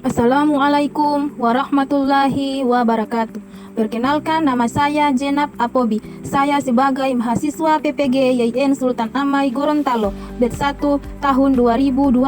Assalamualaikum warahmatullahi wabarakatuh. Perkenalkan, nama saya Jenab Apobi. Saya sebagai mahasiswa PPG YIN Sultan Amai Gorontalo, batch 1 tahun 2024.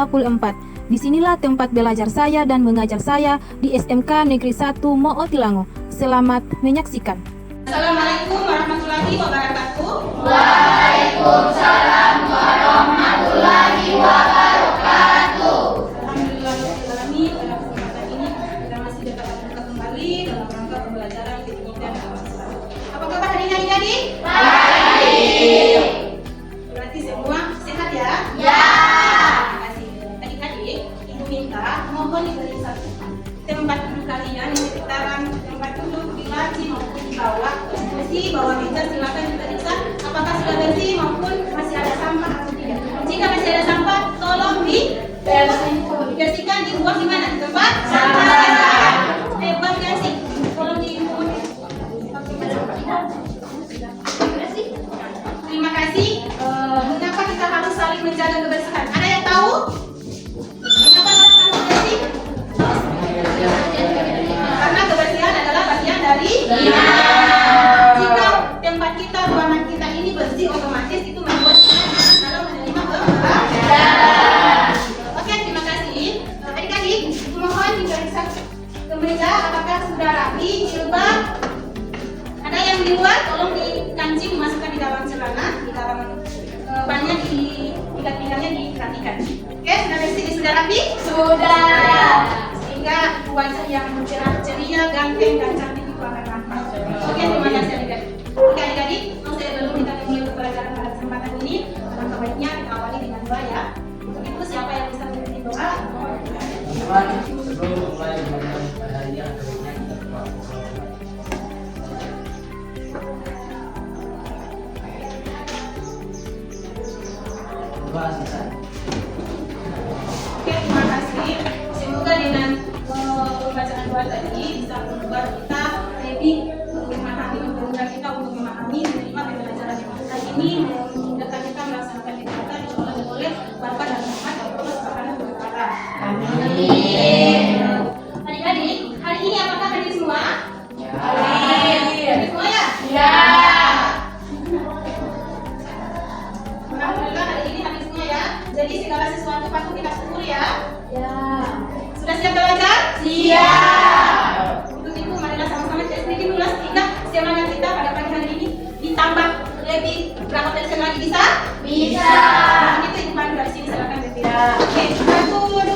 Disinilah tempat belajar saya dan mengajar saya di SMK Negeri 1 Mootilango. Selamat menyaksikan. Assalamualaikum warahmatullahi wabarakatuh. Waalaikumsalam warahmatullahi wabarakatuh. Alhamdulillahirobbilalamin. Pada kesempatan ini kita masih dapat berjumpa kembali dalam rangka pembelajaran teknik dan aksara. Apa kabar hari ini adik-adik? Baik. Berarti semua sehat ya? Ya. Terima kasih. Adik-adik, ibu minta mohon diberi satu tempat duduk kalian yang sekitaran tempat duduk di laci maupun di bawah. Bersih, bawah meja silakan diperiksa apakah sudah bersih maupun masih ada sampah atau tidak. Jika masih ada sampah, tolong dibersihkan, dibuang di mana? Di tempat sampah. Buang bersih. Tolong dibuang. Terima kasih. Mengapa kita harus saling menjaga kebersihan? Ada yang tahu? Mengapa harus bersih? Karena kebersihan adalah bagian dari jika tempat kita, ruangan kita ini bersih, otomatis itu membuat kita nyaman dalam menerima kebersihan. Oke, terima kasih. Adik-adik, mohon diperiksa ke meja apakah sudah rapi, jilbab. Ada yang di luar, tolong dikancing, masukkan di dalam celana, di dalam bannya, di ikat-ikatnya diperhatikan. Oke, sudah bersih, sudah rapi? Sudah. Sehingga wajah yang cerah ceria, ganteng dan cantik itu akan nampak. Oke, terima kasih adik-adik. Oke adik-adik, sebelum kita mulai pembelajaran pada kesempatan ini, alangkah baiknya kita awali dengan doa ya. Untuk itu siapa yang bisa memimpin doa? Tuhan, sebelum memulai pembelajaran pada hari ini, baiknya kita berdoa. Doa selesai. Oke, terima kasih. Semoga dengan pembacaan doa tadi bisa membuat kita lebih memahami, memudahkan kita untuk memahami, menerima pembelajaran yang kali ini, memudahkan kita melaksanakan kegiatan insya Allah boleh berkat dan rahmat dari Allah Subhanahu wa Ta'ala. Amin. Adik-adik, hari ini apakah hadir semua? Amin. Hadir semua ya? Ya. Alhamdulillah hari ini hadir semua ya. Jadi segala sesuatu patut kita syukuri ya. Ya. Sudah siap belajar? Siap. Untuk itu marilah sama-sama kita sedikit ulas sehingga semangat kita pada pagi hari ini ditambah lebih berapa persen lagi bisa? Bisa. Itu Ibu Manu dari sini silakan bergerak. Oke, 1, 2, 3.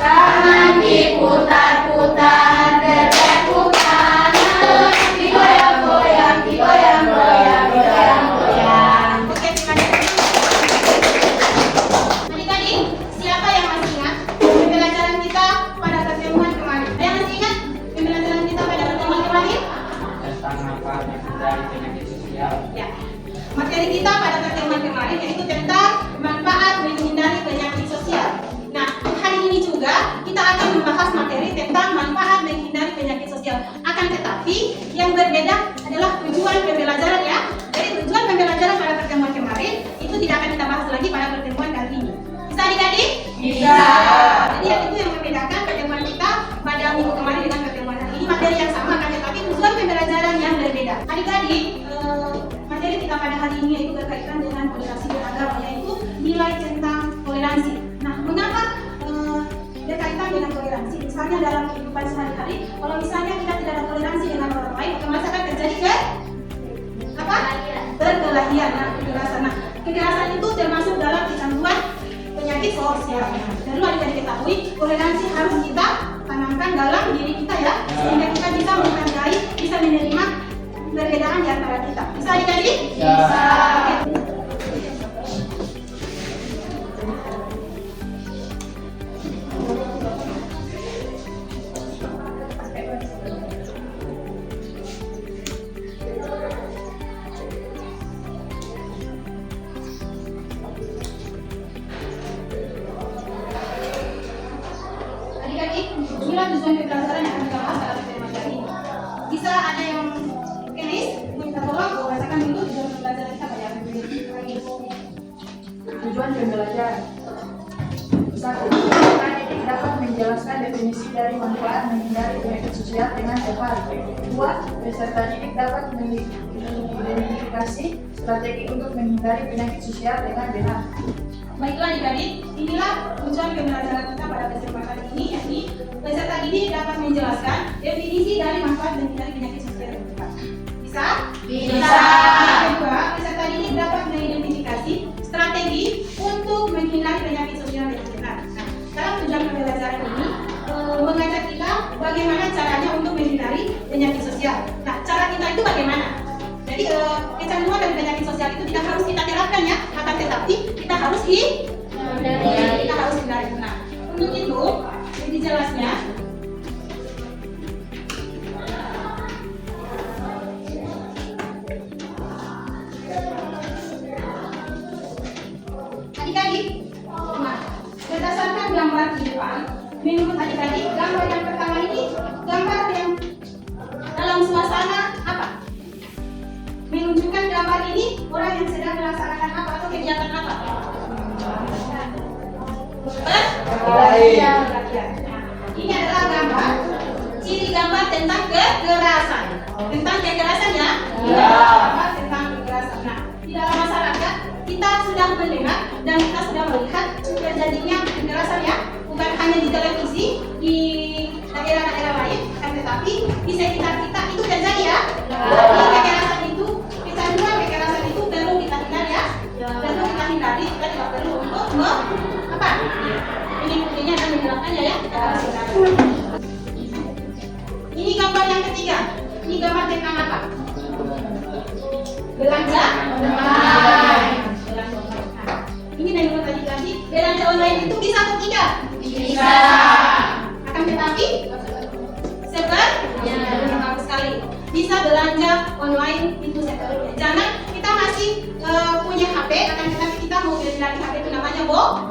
Tangan diputar-putar, berputar, digoyang-goyang, digoyang-goyang, digoyang-goyang. Oke, terima kasih. Adik-adik, siapa yang masih ingat pembelajaran kita pada pertemuan kemarin? Ada yang masih ingat pembelajaran kita pada pertemuan kemarin? Tentang manfaat dari penyakit sosial. Ya. Materi kita pada pertemuan kemarin yaitu tentang manfaat menghindari penyakit sosial. Nah, hari ini juga kita akan membahas materi tentang manfaat menghindari penyakit sosial. Akan tetapi yang berbeda adalah tujuan pembelajaran ya. Jadi tujuan pembelajaran pada pertemuan kemarin itu tidak akan kita bahas lagi pada pertemuan kali ini. Bisa adik-adik? Bisa. Jadi itu yang membedakan pertemuan kita pada minggu kemarin dengan pertemuan hari ini. Materi yang sama akan tetapi tujuan pembelajaran yang berbeda. Adik-adik, materi kita pada hari ini yaitu berkaitan dengan toleransi beragama, yaitu nilai tentang toleransi. Nah, mengapa berkaitan dengan toleransi? Misalnya dalam kehidupan sehari-hari, kalau misalnya kita tidak ada toleransi dengan orang lain, otomatis akan terjadi perkelahian. Nah, kekerasan. Nah, kekerasan itu termasuk dalam kecanduan penyakit sosial. Dan lu adik-adik ketahui, toleransi harus kita tanamkan dalam diri kita ya, sehingga kita bisa menghargai, bisa menerima perbedaan di antara kita. Bisa adik-adik? Bisa. Oke. Adik-adik, inilah tujuan pembelajaran yang akan kita bahas pada pertemuan kali ini. Bisa ada yang kenis, minta tolong bacakan dulu tujuan pembelajaran kita pada hari ini. Tujuan pembelajaran 1. Adik dapat menjelaskan definisi dari manfaat menghindari penyakit sosial dengan tepat. 2. Peserta didik dapat mengidentifikasi strategi untuk menghindari penyakit sosial dengan benar. Baiklah adik-adik, inilah tujuan pembelajaran kita pada kesempatan ini, yakni peserta didik dapat menjelaskan definisi dari manfaat menghindari penyakit sosial yang tepat. Bisa? Bisa. Yang kedua, peserta didik dapat mengidentifikasi strategi untuk menghindari penyakit sosial yang benar. Nah, dalam tujuan pembelajaran ini mengajak kita bagaimana caranya untuk menghindari penyakit sosial. Nah, cara kita itu bagaimana? Jadi kecanduan dari penyakit sosial itu tidak harus kita terapkan ya, akan tetapi kita harus hindari. Nah, untuk itu lebih jelasnya adik-adik, nah berdasarkan gambar di depan, menurut adik-adik gambar yang pertama ini gambar yang dalam suasana apa? Menunjukkan gambar ini orang yang sedang melaksanakan apa atau kegiatan apa? Belajar. Nah, ini adalah gambar ciri gambar tentang kekerasan. Tentang kekerasan ya? Gambar tentang kekerasan. Nah, di dalam masyarakat kita sudah mendengar dan kita sudah melihat terjadinya kekerasan ya, bukan hanya di televisi, di daerah-daerah lain, kan, tetapi di sekitar kita itu terjadi ya. Jadi kekerasan itu, kecanduan kekerasan itu perlu kita hindari ya, perlu kita hindari. Kita tidak perlu untuk mengikutinya dan menjelaskannya ya. Kita harus hindari. Ini gambar yang ketiga. Ini gambar tentang apa? Belanja online. Ini menurut adik-adik, belanja online itu bisa atau tidak? Bisa. Akan tetapi bagus sekali. Bisa belanja online itu seperlunya. Jangan kita masih punya HP, akan tetapi kita mau beli dari HP itu namanya bohong.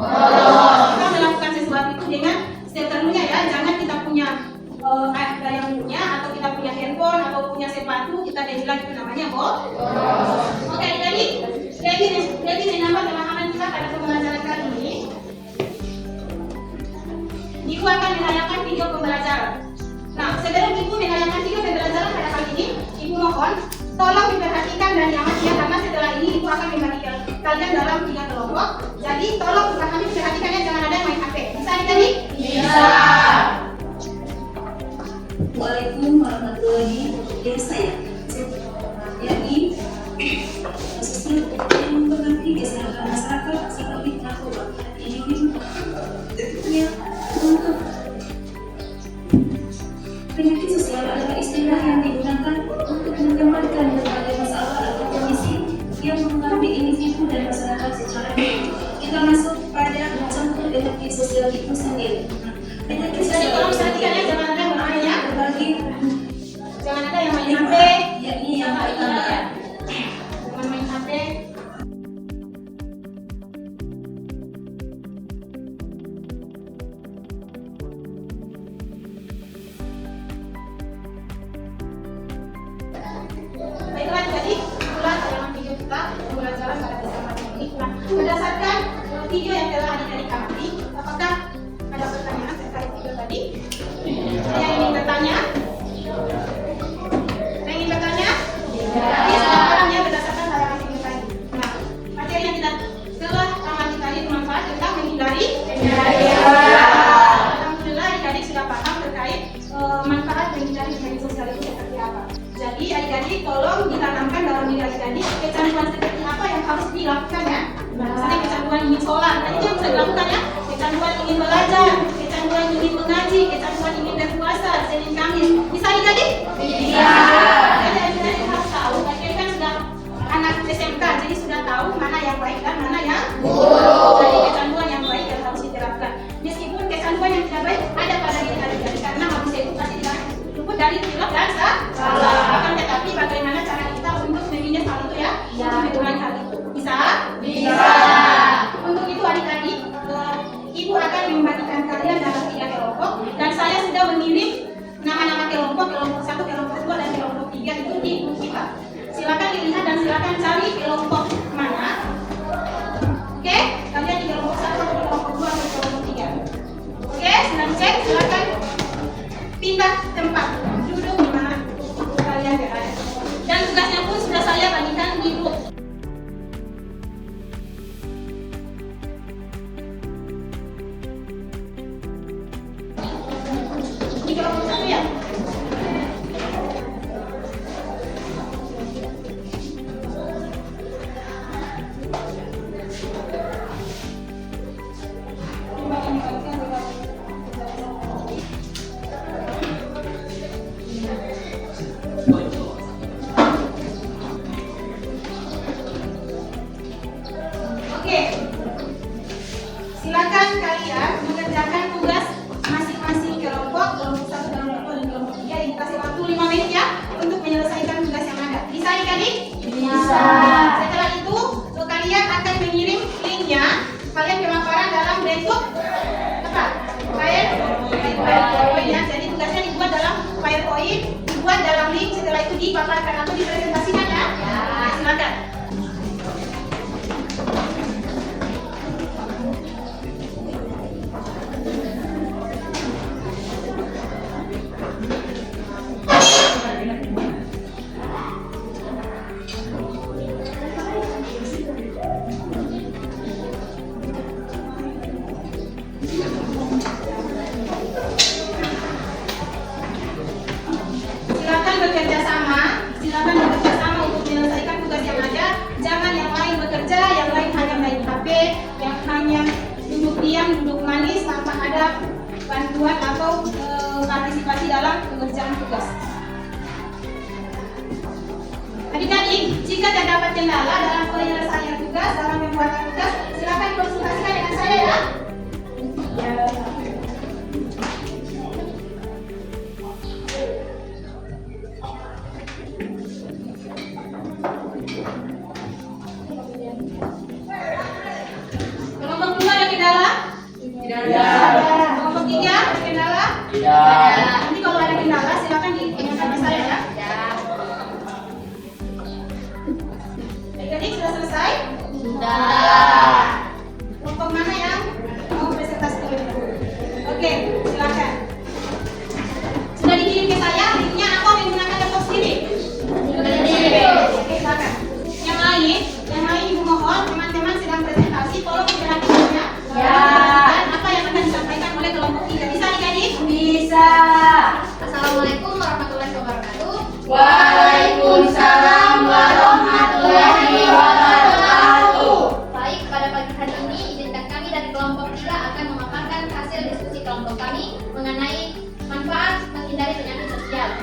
Kita melakukan sesuatu itu dengan seperlunya ya. Jangan kita punya ada yang punya atau kita punya handphone atau punya sepatu kita bilang itu namanya bohong. Oke, jadi menambah pemahaman kita pada pembelajaran kali ini. Ibu akan menayangkan video pembelajaran. Nah, sebelum Ibu menayangkan video pembelajaran pada kali ini, Ibu mohon tolong diperhatikan dan diamati ya, karena setelah ini Ibu akan membagikan kalian dalam 3 kelompok. Jadi tolong dipahami, perhatikannya, jangan ada yang main HP. Bisa adik-adik? Bisa. Waalaikumsalam warahmatullahi wabarakatuh. Yakni khususnya yang mempengaruhi kesehatan masyarakat seperti narkoba. Ini tentunya untuk penyakit sosial adalah istilah yang digunakan untuk menggambarkan berbagai masalah atau kondisi yang mempengaruhi individu dan masyarakat secara umum. Kita masuk pada contoh penyakit sosial itu sendiri. Penyakit Jadi sosial tolong perhatikannya, jangan ada yang main ya. berbagi, Jangan ada yang main HP. yakni yang pertama. Jangan main HP. Baiklah jadi itulah tayangan video kita pembelajaran pada kesempatan ini. Nah, berdasarkan video yang telah adik-adik amati, apakah ada pertanyaan terkait video tadi? Ada yang ingin bertanya? Ada yang ingin bertanya? Jadi sudah paham ya berdasarkan tayangan video tadi. Nah, materi yang kita telah amati tadi bermanfaat tentang menghindari. Alhamdulillah adik-adik sudah paham terkait manfaat menghindari penyakit sosial itu seperti apa. Jadi adik-adik tolong ditanamkan dalam diri adik-adik kecanduan seperti apa yang harus dilakukan ya. Misalnya kecanduan ingin sholat, tadi itu yang bisa dilakukan ya. Kecanduan ingin belajar, kecanduan ingin mengaji, kecanduan ingin berpuasa, Senin Kamis. Bisa adik-adik? Bisa. Jadi adik-adik harus tahu, adik-adik kan sudah anak SMK, jadi sudah tahu mana yang baik dan mana yang buruk. Jadi kecanduan yang baik yang harus diterapkan. Meskipun kecanduan yang tidak baik ada pada diri adik-adik, karena manusia itu pasti tidak luput dari hilaf dan salah. Akan tetapi bagaimana cara kita untuk menghindari hal itu ya? Untuk mengurangi hal itu. Bisa? Bisa. Untuk itu adik-adik, Ibu akan membagikan kalian dalam 3 kelompok dan saya sudah mengirim nama-nama kelompok 1, kelompok 2, dan kelompok 3 itu di buku kita. Silakan dilihat dan silakan cari kelompok mana. Oke? Oke. Silakan kalian mengerjakan tugas masing-masing kelompok 1 dalam kelompok dan kelompok 3. Dikasih waktu 5 menit ya untuk menyelesaikan tugas yang ada. Bisa adik-adik? Bisa. Setelah itu kalian akan mengirim linknya kalian pemaparan dalam bentuk apa? PowerPoint ya. Jadi tugasnya dibuat dalam PowerPoint, dibuat dalam link, setelah itu dipaparkan atau dipresentasikan ya. Nah, silakan. Silakan bekerja sama untuk menyelesaikan tugas yang ada. Jangan yang lain bekerja, yang lain hanya main HP, yang hanya duduk diam, duduk manis tanpa ada bantuan atau partisipasi dalam pengerjaan tugas. Adik-adik, jika terdapat kendala dalam penyelesaian tugas, dalam pembuatan tugas, silakan konsultasikan dengan saya ya. Kelompok 2 ada kendala? Tidak. Kelompok 3 ada kendala? Tidak. Nanti kalau ada kendala silakan ditanyakan ke saya ya. Adik-adik sudah selesai? Sudah. Kelompok mana yang mau presentasi dulu? Oke, silakan. Sudah dikirim ke saya linknya atau menggunakan laptop sendiri? Oke, silakan. Yang lain ibu mohon teman-teman sedang presentasi tolong diperhatikan ya. Ya. Dan apa yang akan disampaikan oleh kelompok 3 bisa adik-adik? Bisa. Assalamualaikum warahmatullahi wabarakatuh. Waalaikumsalam warahmatullahi wabarakatuh. Baik, pada pagi hari ini izinkan kami dari kelompok 3 akan memaparkan hasil diskusi kelompok kami mengenai manfaat menghindari penyakit sosial.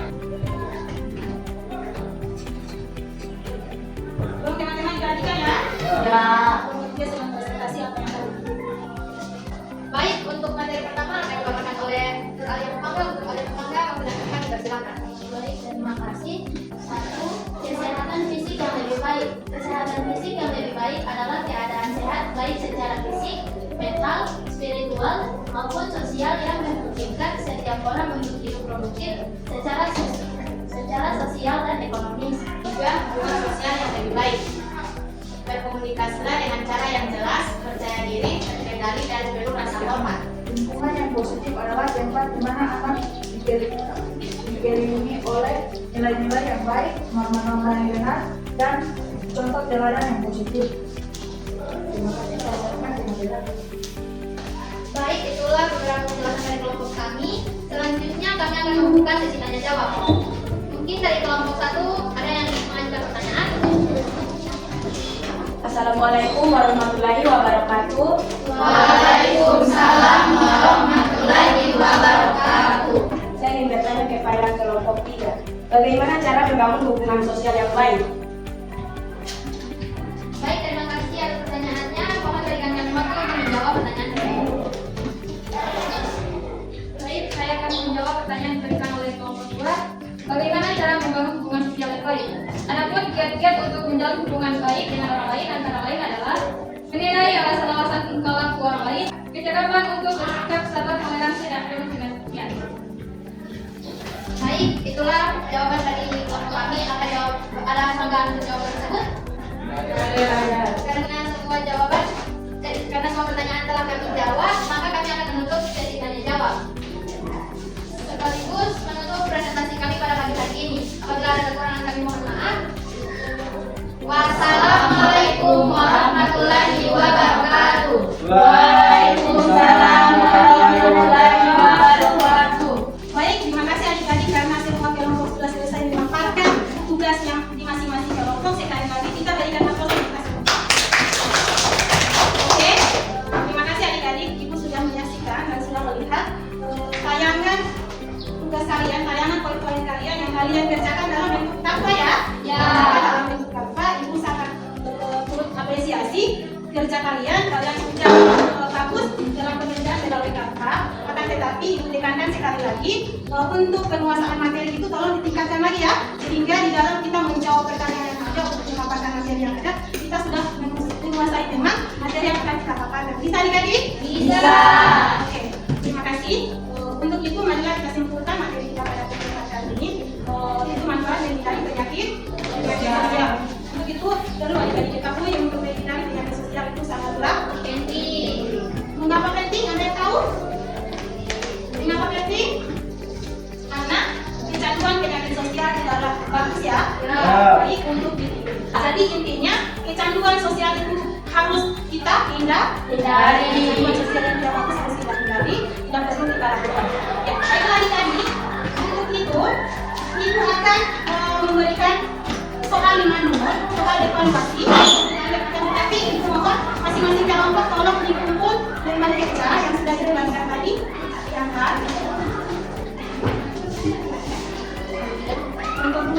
Tolong teman-teman perhatikan ya. Ya. Kelompok 3 sedang presentasi apa yang tadi. Baik, untuk materi pertama akan dibawakan oleh Alia Pemangga. Untuk Alia Pemangga, kami dipersilakan. Baik, terima kasih. 1. Kesehatan fisik yang lebih baik. Kesehatan fisik yang lebih baik adalah keadaan sehat baik secara fisik, mental, spiritual, maupun sosial yang memungkinkan setiap orang untuk hidup produktif secara sosial dan ekonomis. Juga hubungan sosial yang lebih baik. Berkomunikasilah dengan cara yang jelas, percaya diri, terkendali, dan penuh rasa hormat. Lingkungan yang positif adalah tempat di mana anak dikelilingi oleh nilai-nilai yang baik, norma-norma yang benar, dan contoh teladan yang positif. Terima kasih. Baik, itulah beberapa penjelasan dari kelompok kami. Selanjutnya kami akan membuka sesi tanya jawab. Mungkin dari kelompok 1 ada yang ingin mengajukan pertanyaan? Assalamualaikum warahmatullahi wabarakatuh. Waalaikumsalam warahmatullahi wabarakatuh. Saya ingin bertanya kepada kelompok 3. Bagaimana cara membangun hubungan sosial yang baik? Baik, terima kasih atas pertanyaannya. Mohon berikan kami waktu untuk menjawab pertanyaan tersebut. Baik, saya akan menjawab pertanyaan yang diberikan oleh kelompok 2. Bagaimana cara membangun hubungan sosial yang baik? Adapun kiat-kiat untuk menjalin hubungan baik dengan orang lain antara lain adalah menilai alasan-alasan tingkah laku orang lain, kecerdasan untuk bersikap sabar, toleransi, dan penuh dengan kepercayaan. Baik, itulah jawaban dari kelompok kami. Ada sanggahan untuk jawaban tersebut? Karena semua pertanyaan telah kami jawab, maka kami akan menutup sesi tanya jawab. Sekaligus menutup presentasi kami pada pagi hari ini. Apabila ada kekurangan kami mohon maaf. Wassalamualaikum warahmatullahi wabarakatuh. Waalaikumsalam warahmatullahi wabarakatuh. Baik, terima kasih adik-adik karena semua kelompok sudah selesai memaparkan tugasnya di masing-masing kelompok. Sekali lagi kita berikan aplaus untuk kita semua. kerja kalian sudah bagus dalam pengerjaan pegawai KK. Akan tetapi Ibu tekankan sekali lagi untuk penguasaan materi itu tolong ditingkatkan lagi ya, sehingga di dalam kita menjawab pertanyaan yang ada untuk memaparkan materi yang ada, kita sudah menguasai memang materi yang akan kita paparkan. Bisa adik-adik? Bisa. Oke, terima kasih. Untuk itu marilah kita simpulkan materi kita pada kesempatan kali ini. Itu manfaat menghindari penyakit sosial. Untuk itu perlu adik-adik diketahui untuk menghindari penyakit sosial itu sangatlah penting. Mengapa penting? Anda yang tahu? Mengapa penting? Karena kecanduan penyakit sosial adalah bagus ya, baik untuk diri. Jadi intinya kecanduan sosial itu harus kita hindari. Kecanduan sosial yang tidak bagus harus kita hindari, tidak perlu kita lakukan. Ya, baiklah adik-adik. Untuk itu, Ibu akan memberikan soal 5 nomor, soal evaluasi. Tapi Ibu mohon masing-masing kelompok tolong dikumpul dengan kerja yang sudah dijelaskan tadi. Diangkat. Untuk 2.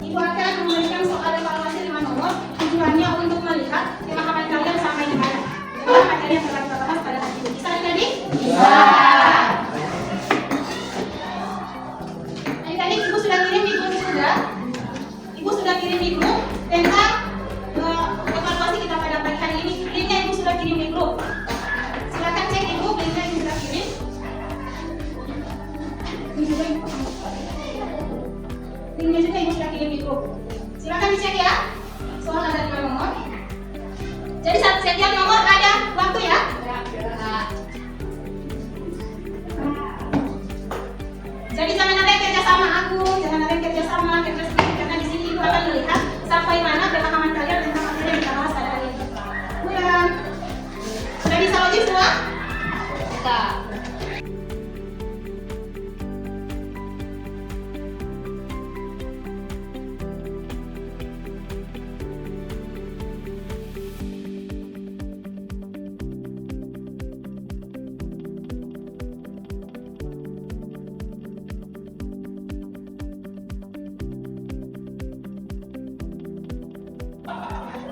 Ibu akan memberikan soal evaluasi 5 nomor. Tujuannya untuk melihat pemahaman kalian sampai di mana. Dengan materi yang telah kita bahas pada hari ini. Bisa adik-adik? Bisa. Adik-adik, Ibu sudah kirim di grup sudah. Ibu sudah kirim di grup tentang evaluasi kita pada pagi hari ini. Linknya Ibu sudah kirim di grup. Silakan cek Ibu, linknya Ibu sudah kirim. Linknya juga Ibu sudah kirim di grup. Silakan dicek ya. Soal ada 5 nomor. Jadi setiap nomor ada waktu ya. Jadi jangan ada yang kerja sama aku, jangan ada yang kerja sendiri, karena di sini Ibu akan melihat sampai mana pemahaman kalian tentang materi yang kita bahas pada hari ini. Bulan. Sudah bisa logik semua? Bisa.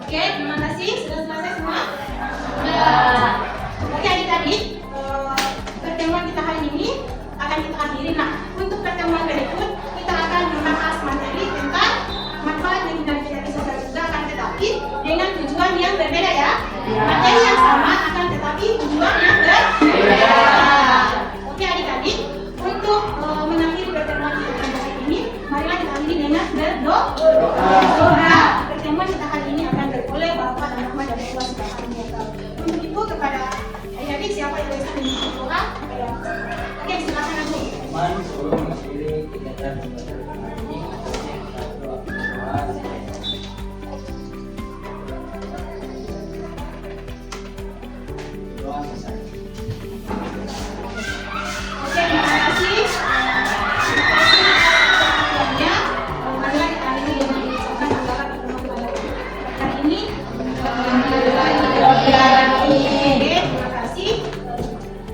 Oke, terima kasih. Sudah selesai semua? Sudah. Oke adik-adik, pertemuan kita hari ini akan kita akhiri. Nah, untuk pertemuan berikut kita akan membahas materi tentang manfaat menghindari penyakit sosial juga, akan tetapi dengan tujuan yang berbeda ya. Materi yang sama akan tetapi tujuan yang berbeda. Oke adik-adik, untuk mengakhiri pertemuan kita hari ini, marilah kita akhiri dengan berdoa. Pertemuan kita hari ini akan oleh Bapak dan Mama dan Ibu sudah kami tahu. Untuk itu kepada adik-adik siapa yang bisa menyebut doa? Oke, silakan Ibu. Teman sebelum mengakhiri kegiatan pembelajaran ini, kita berdoa. Doa selesai. Oke, terima kasih. Marilah kita hari ini dengan mengucapkan segala pertemuan pada hari ini. Terima kasih.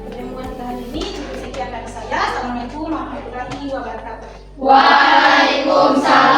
Pertemuan kita hari ini cukup sekian dari saya. Assalamualaikum warahmatullahi wabarakatuh. Waalaikumsalam.